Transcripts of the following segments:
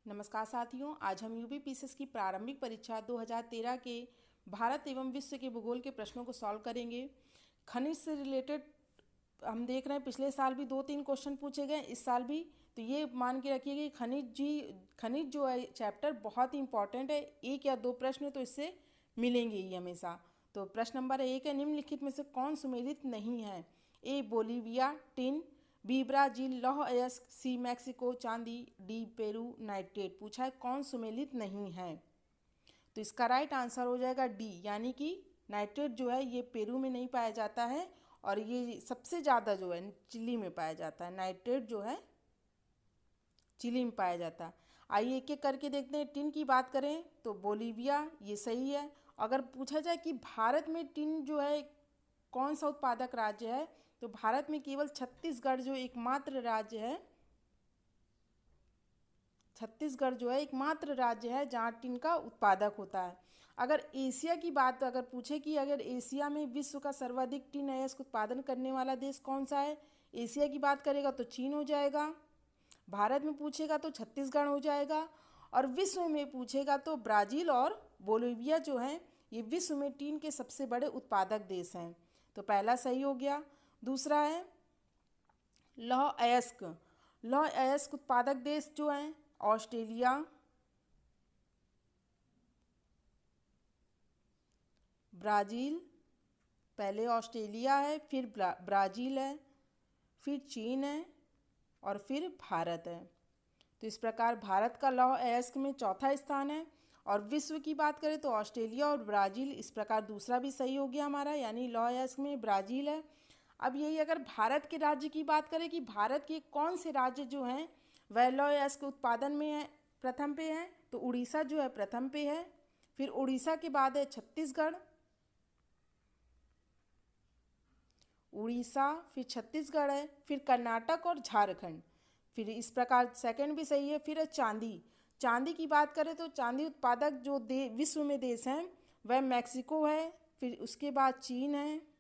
नमस्कार साथियों, आज हम यूपी पीसीएस की प्रारंभिक परीक्षा 2013 के भारत एवं विश्व के भूगोल के प्रश्नों को सॉल्व करेंगे। खनिज से रिलेटेड हम देख रहे हैं, पिछले साल भी 2-3 क्वेश्चन पूछे गए, इस साल भी। तो ये मान के रखिए कि खनिज जो है चैप्टर बहुत ही इंपॉर्टेंट है। एक या दो प्रश्न तो इससे मिलेंगे ही हमेशा। तो प्रश्न नंबर 1 है, निम्नलिखित में से कौन सुमेलित नहीं है? ए बोलीविया टिन, बी ब्राजील लौह अयस्क, सी मैक्सिको चांदी, डी पेरू नाइट्रेट। पूछा है कौन सुमेलित नहीं है, तो इसका राइट आंसर हो जाएगा डी, यानी कि नाइट्रेट जो है ये पेरू में नहीं पाया जाता है और ये सबसे ज़्यादा जो है चिली में पाया जाता है। नाइट्रेट जो है चिली में पाया जाता है। आइए एक एक करके देखते हैं। टिन की बात करें तो बोलीविया ये सही है। अगर पूछा जाए कि भारत में टिन जो है कौन सा उत्पादक राज्य है, तो भारत में केवल छत्तीसगढ़ जो एकमात्र राज्य है, छत्तीसगढ़ जो है एकमात्र राज्य है जहाँ टिन का उत्पादक होता है। अगर एशिया की बात अगर पूछे कि अगर एशिया में विश्व का सर्वाधिक टिन अयस्क उत्पादन करने वाला देश कौन सा है, एशिया की बात करेगा तो चीन हो जाएगा। भारत में पूछेगा तो छत्तीसगढ़ हो जाएगा। और विश्व में पूछेगा तो ब्राज़ील और बोलिविया जो हैं ये विश्व में टिन के सबसे बड़े उत्पादक देश हैं। तो पहला सही हो गया। दूसरा है लौह अयस्क। लौह अयस्क उत्पादक देश जो हैं ऑस्ट्रेलिया, ब्राज़ील, पहले ऑस्ट्रेलिया है, फिर ब्राज़ील है, फिर चीन है और फिर भारत है। तो इस प्रकार भारत का लौह अयस्क में चौथा स्थान है। और विश्व की बात करें तो ऑस्ट्रेलिया और ब्राज़ील, इस प्रकार दूसरा भी सही हो गया हमारा, यानी लौह अयस्क में ब्राज़ील है। अब यही अगर भारत के राज्य की बात करें कि भारत के कौन से राज्य जो हैं वह लौह अयस्क उत्पादन में है प्रथम पे हैं, तो उड़ीसा जो है प्रथम पे है। फिर उड़ीसा के बाद है छत्तीसगढ़, उड़ीसा, फिर छत्तीसगढ़ है, फिर कर्नाटक और झारखंड। फिर इस प्रकार सेकंड भी सही है। फिर है चांदी। चांदी की बात करें तो चांदी उत्पादक जो विश्व में देश हैं वह मैक्सिको है, फिर उसके बाद चीन है,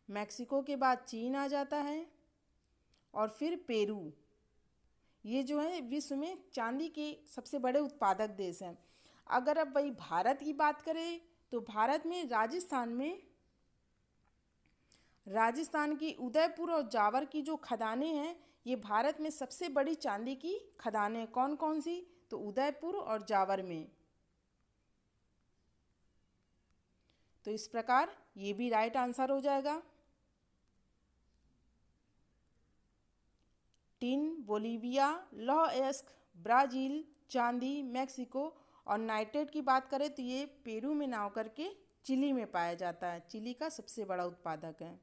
मैक्सिको के बाद चीन आ जाता है और फिर पेरू। ये जो है विश्व में चांदी के सबसे बड़े उत्पादक देश हैं। अगर अब वही भारत की बात करें तो भारत में राजस्थान की उदयपुर और जावर की जो खदानें हैं ये भारत में सबसे बड़ी चांदी की खदानें कौन कौन सी, तो उदयपुर और जावर में। तो इस प्रकार ये भी राइट आंसर हो जाएगा। टिन, बोलीविया, लौह अयस्क, ब्राज़ील, चांदी, मैक्सिको और नाइट्रेट की बात करें तो ये पेरू में ना होकर के चिली में पाया जाता है। चिली का सबसे बड़ा उत्पादक है।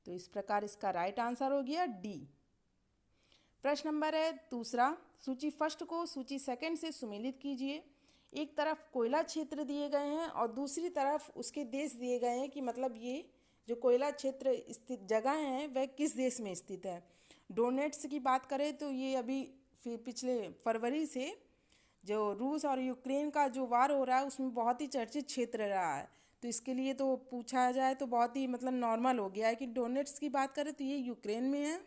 तो इस प्रकार इसका राइट आंसर हो गया डी। प्रश्न नंबर है दूसरा, सूची फर्स्ट को सूची सेकंड से सुमेलित कीजिए। एक तरफ कोयला क्षेत्र दिए गए हैं और दूसरी तरफ उसके देश दिए गए हैं कि मतलब ये जो कोयला क्षेत्र स्थित जगह हैं वह किस देश में स्थित है। डोनेट्स की बात करें तो ये अभी फिर पिछले फरवरी से जो रूस और यूक्रेन का जो वार हो रहा है उसमें बहुत ही चर्चित क्षेत्र रहा है। तो इसके लिए तो पूछा जाए तो बहुत ही मतलब नॉर्मल हो गया है कि डोनेट्स की बात करें तो ये यूक्रेन में है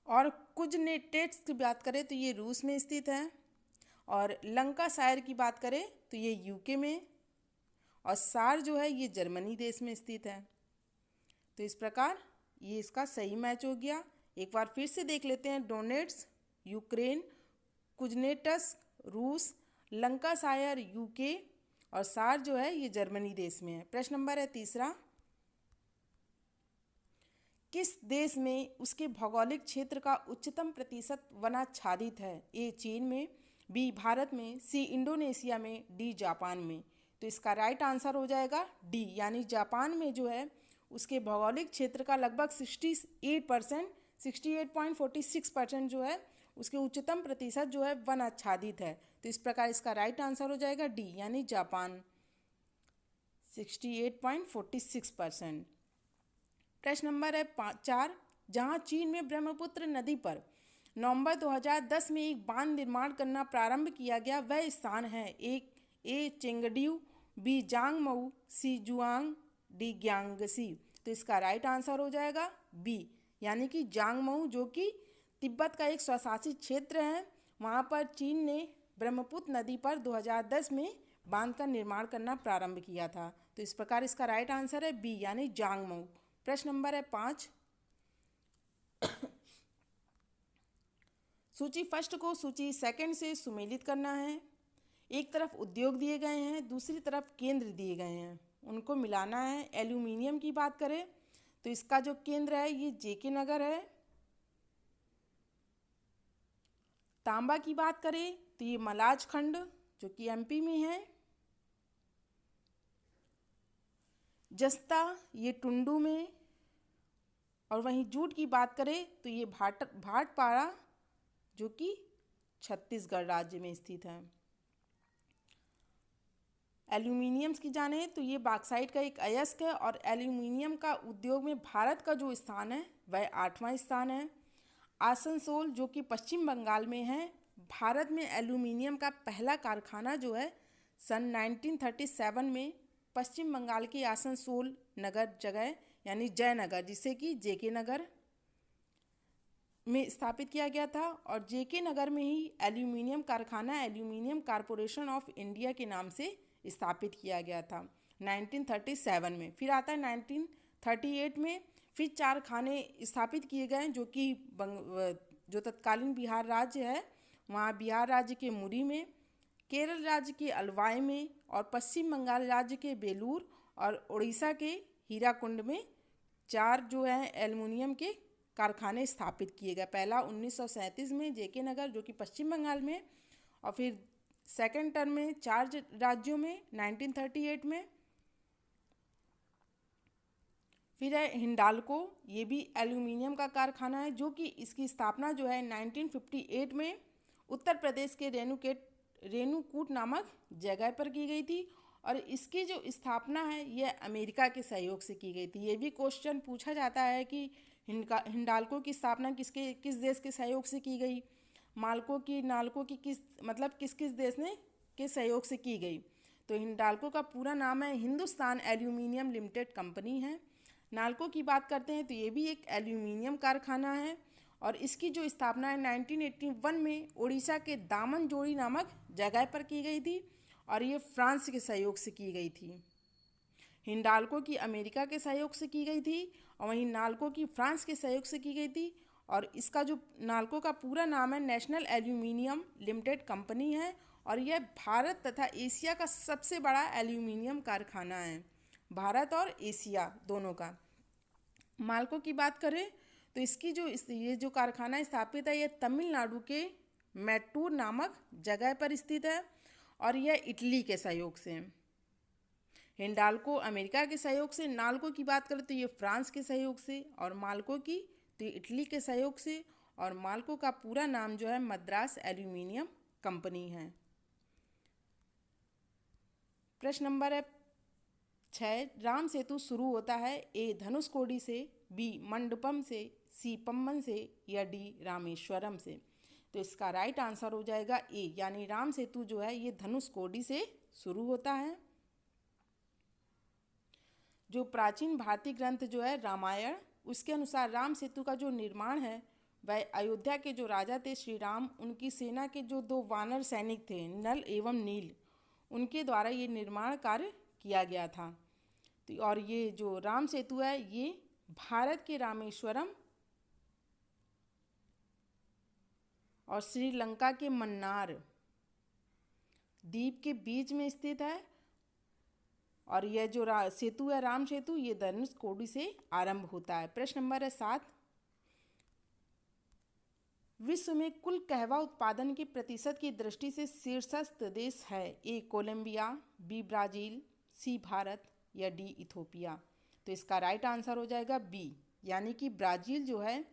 और कुजनेटेट्स की बात करें तो ये रूस में स्थित है और लंकाशायर की बात करें तो ये यूके में और सार जो है ये जर्मनी देश में स्थित है। तो इस प्रकार ये इसका सही मैच हो गया। एक बार फिर से देख लेते हैं। डोनेट्स यूक्रेन, कुजनेटस रूस, लंकाशायर यूके और सार जो है ये जर्मनी देश में है। प्रश्न नंबर है तीसरा, किस देश में उसके भौगोलिक क्षेत्र का उच्चतम प्रतिशत वनाच्छादित है? ए चीन में, बी भारत में, सी इंडोनेशिया में, डी जापान में। तो इसका राइट आंसर हो जाएगा डी, यानी जापान में जो है उसके भौगोलिक क्षेत्र का लगभग 68%, 68.46% जो है उसके उच्चतम प्रतिशत जो है वन आच्छादित है। तो इस प्रकार इसका राइट आंसर हो जाएगा डी, यानी जापान 68.46%। प्रश्न नंबर है 4, जहां चीन में ब्रह्मपुत्र नदी पर नवंबर 2010 में एक बांध निर्माण करना प्रारंभ किया गया वह स्थान है? एक ए चेंगड्यू, बी जांगमऊ, सी जुआंग, डी ग्यांगसी। तो इसका राइट आंसर हो जाएगा बी, यानी कि जांगमऊ, जो कि तिब्बत का एक स्वशासित क्षेत्र है। वहाँ पर चीन ने ब्रह्मपुत्र नदी पर 2010 में बांध का निर्माण करना प्रारंभ किया था। तो इस प्रकार इसका राइट आंसर है बी, यानी जांगमऊ। प्रश्न नंबर है 5। सूची फर्स्ट को सूची सेकंड से सुमेलित करना है। एक तरफ उद्योग दिए गए हैं, दूसरी तरफ केंद्र दिए गए हैं, उनको मिलाना है। एल्यूमिनियम की बात करें तो इसका जो केंद्र है ये जेके नगर है। तांबा की बात करें तो ये मलाज खंड जो कि एमपी में है। जस्ता ये टुंडू में। और वहीं जूट की बात करें तो ये भाटपारा जो कि छत्तीसगढ़ राज्य में स्थित है। एल्यूमिनियम्स की जाने तो ये बॉक्साइट का एक अयस्क है और एल्यूमिनियम का उद्योग में भारत का जो स्थान है वह 8वां स्थान है। आसनसोल जो कि पश्चिम बंगाल में है, भारत में एल्यूमिनियम का पहला कारखाना जो है सन 1937 में पश्चिम बंगाल के आसनसोल नगर जगह यानी जयनगर, जिसे कि जेके नगर में स्थापित किया गया था। और जेके नगर में ही एल्यूमिनियम कारखाना एल्यूमिनियम कॉरपोरेशन ऑफ इंडिया के नाम से स्थापित किया गया था 1937 में। फिर आता है 1938 में फिर 4 खाने स्थापित किए गए जो कि जो तत्कालीन बिहार राज्य है वहाँ बिहार राज्य के मुरी में, केरल राज्य के अलवाई में और पश्चिम बंगाल राज्य के बेलूर और उड़ीसा के हीराकुंड में 4 जो है एल्युमिनियम के कारखाने स्थापित किए गए। पहला 1937 में जेके नगर जो कि पश्चिम बंगाल में, और फिर सेकेंड टर्म में 4 राज्यों में 1938 में। फिर है हिंडाल्को, ये भी एल्यूमिनियम का कारखाना है जो कि इसकी स्थापना जो है 1958 में उत्तर प्रदेश के रेणुकूट नामक जगह पर की गई थी। और इसकी जो स्थापना है यह अमेरिका के सहयोग से की गई थी। ये भी क्वेश्चन पूछा जाता है कि हिंडाल्को की स्थापना किस देश के सहयोग से की गई, नाल्को की किस किस देश ने के सहयोग से की गई। तो हिंडाल्को का पूरा नाम है हिंदुस्तान एल्यूमिनियम लिमिटेड कंपनी है। नाल्को की बात करते हैं तो ये भी एक एल्यूमिनियम कारखाना है और इसकी जो स्थापना है 1981 में उड़ीसा के दामनजोड़ी नामक जगह पर की गई थी और ये फ्रांस के सहयोग से की गई थी। हिंडाल्को की अमेरिका के सहयोग से की गई थी और वहीं नाल्को की फ्रांस के सहयोग से की गई थी। और इसका जो नाल्को का पूरा नाम है नेशनल एल्यूमिनियम लिमिटेड कंपनी है और यह भारत तथा एशिया का सबसे बड़ा एल्यूमिनियम कारखाना है, भारत और एशिया दोनों का। माल्को की बात करें तो इसकी ये जो कारखाना स्थापित है यह तमिलनाडु के मैट्टूर नामक जगह पर स्थित है और यह इटली के सहयोग से। हिंडाल्को अमेरिका के सहयोग से, नाल्को की बात करें तो ये फ्रांस के सहयोग से और माल्को की तो इटली के सहयोग से। और माल्को का पूरा नाम जो है मद्रास एल्यूमिनियम कंपनी है। प्रश्न नंबर है 6। राम सेतु शुरू होता है ए धनुषकोडी से, बी मंडपम से, सी पम्बन से या डी रामेश्वरम से। तो इसका राइट आंसर हो जाएगा ए, यानी राम सेतु जो है ये धनुषकोडी से शुरू होता है। जो प्राचीन भारतीय ग्रंथ जो है रामायण, उसके अनुसार राम सेतु का जो निर्माण है वह अयोध्या के जो राजा थे श्री राम, उनकी सेना के जो 2 वानर सैनिक थे नल एवं नील, उनके द्वारा ये निर्माण कार्य किया गया था। तो और ये जो राम सेतु है ये भारत के रामेश्वरम और श्रीलंका के मन्नार द्वीप के बीच में स्थित है। और यह जो सेतु है राम सेतु ये धनुषकोडी से आरंभ होता है। प्रश्न नंबर है 7। विश्व में कुल कहवा उत्पादन के प्रतिशत की दृष्टि से शीर्षस्थ देश है ए कोलंबिया, बी ब्राज़ील, सी भारत या डी इथोपिया। तो इसका राइट आंसर हो जाएगा बी, यानी कि ब्राज़ील जो है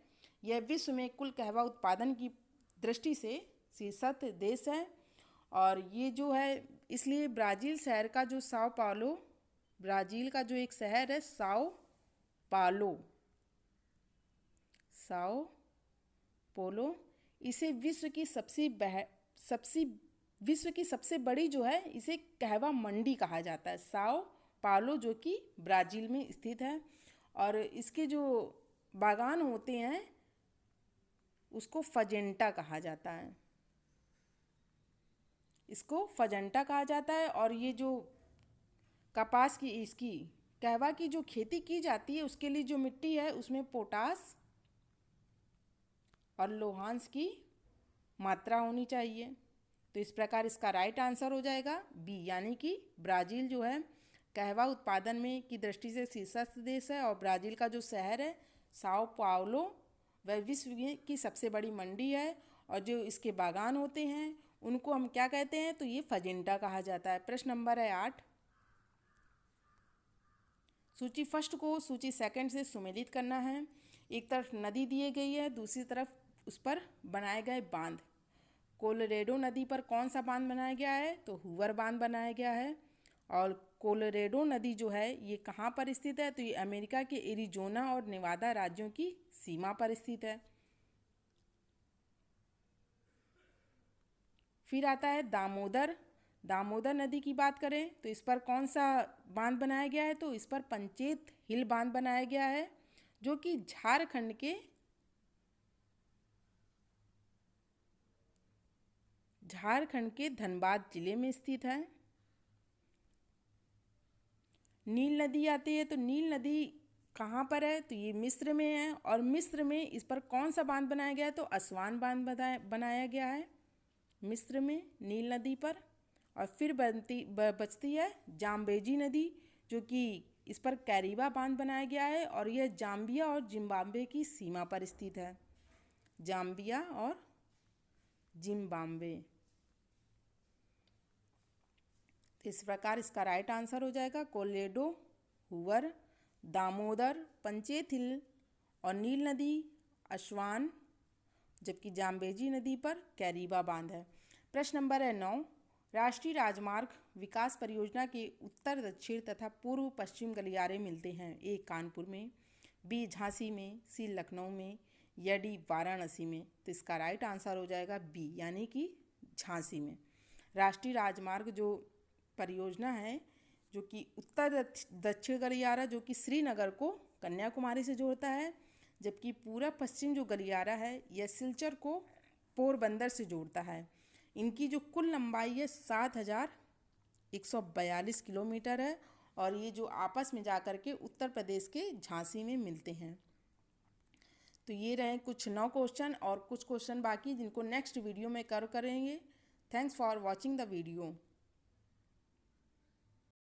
यह विश्व में कुल कहवा उत्पादन की दृष्टि से शीर्षस्थ देश है। और ये जो है इसलिए ब्राज़ील शहर का जो साओ पाउलो, ब्राज़ील का जो एक शहर है साओ पोलो, इसे विश्व की सबसे विश्व की सबसे बड़ी जो है इसे कहवा मंडी कहा जाता है, साओ पालो जो कि ब्राज़ील में स्थित है। और इसके जो बागान होते हैं उसको फजेंटा कहा जाता है, इसको फजेंटा कहा जाता है। और ये जो कपास की इसकी कहवा की जो खेती की जाती है उसके लिए जो मिट्टी है उसमें पोटास और लोहांस की मात्रा होनी चाहिए। तो इस प्रकार इसका राइट आंसर हो जाएगा बी, यानी कि ब्राज़ील जो है कहवा उत्पादन में की दृष्टि से शीर्षस्थ देश है। और ब्राज़ील का जो शहर है साओ पाउलो वह विश्व की सबसे बड़ी मंडी है। और जो इसके बागान होते हैं उनको हम क्या कहते हैं, तो ये फजेंटा कहा जाता है। प्रश्न नंबर है 8। सूची फर्स्ट को सूची सेकंड से सुमेलित करना है। एक तरफ नदी दी गई है, दूसरी तरफ उस पर बनाए गए बांध। कोलोरेडो नदी पर कौन सा बांध बनाया गया है, तो हूवर बांध बनाया गया है। और कोलोरेडो नदी जो है ये कहाँ पर स्थित है, तो ये अमेरिका के एरिजोना और नेवादा राज्यों की सीमा पर स्थित है। फिर आता है दामोदर। दामोदर नदी की बात करें तो इस पर कौन सा बांध बनाया गया है, तो इस पर पंचेत हिल बांध बनाया गया है जो कि झारखंड के धनबाद जिले में स्थित है। नील नदी आती है, तो नील नदी कहाँ पर है, तो ये मिस्र में है। और मिस्र में इस पर कौन सा बांध बनाया गया है, तो असवान बांध बनाया गया है मिस्र में नील नदी पर। और फिर बचती है जाम्बेजी नदी जो कि इस पर कैरिबा बांध बनाया गया है और यह जाम्बिया और जिम्बाब्वे की सीमा पर स्थित है। जाम्बिया और जिम्बाब्वे। इस प्रकार इसका राइट आंसर हो जाएगा कोलोरेडो, हूवर, दामोदर, पंचेत हिल और नील नदी असवान, जबकि जाम्बेजी नदी पर कैरिबा बांध है। प्रश्न नंबर है 9। राष्ट्रीय राजमार्ग विकास परियोजना के उत्तर दक्षिण तथा पूर्व पश्चिम गलियारे मिलते हैं। ए कानपुर में, बी झांसी में, सी लखनऊ में या डी वाराणसी में। तो इसका राइट आंसर हो जाएगा बी, यानी कि झांसी में। राष्ट्रीय राजमार्ग जो परियोजना है जो कि उत्तर दक्षिण गलियारा जो कि श्रीनगर को कन्याकुमारी से जोड़ता है, जबकि पूरा पश्चिम जो गलियारा है यह सिलचर को पोरबंदर से जोड़ता है। इनकी जो कुल लंबाई है 7,142 किलोमीटर है और ये जो आपस में जाकर के उत्तर प्रदेश के झांसी में मिलते हैं। तो ये रहे कुछ 9 क्वेश्चन और कुछ क्वेश्चन बाकी जिनको नेक्स्ट वीडियो में करेंगे। Thanks for watching the video.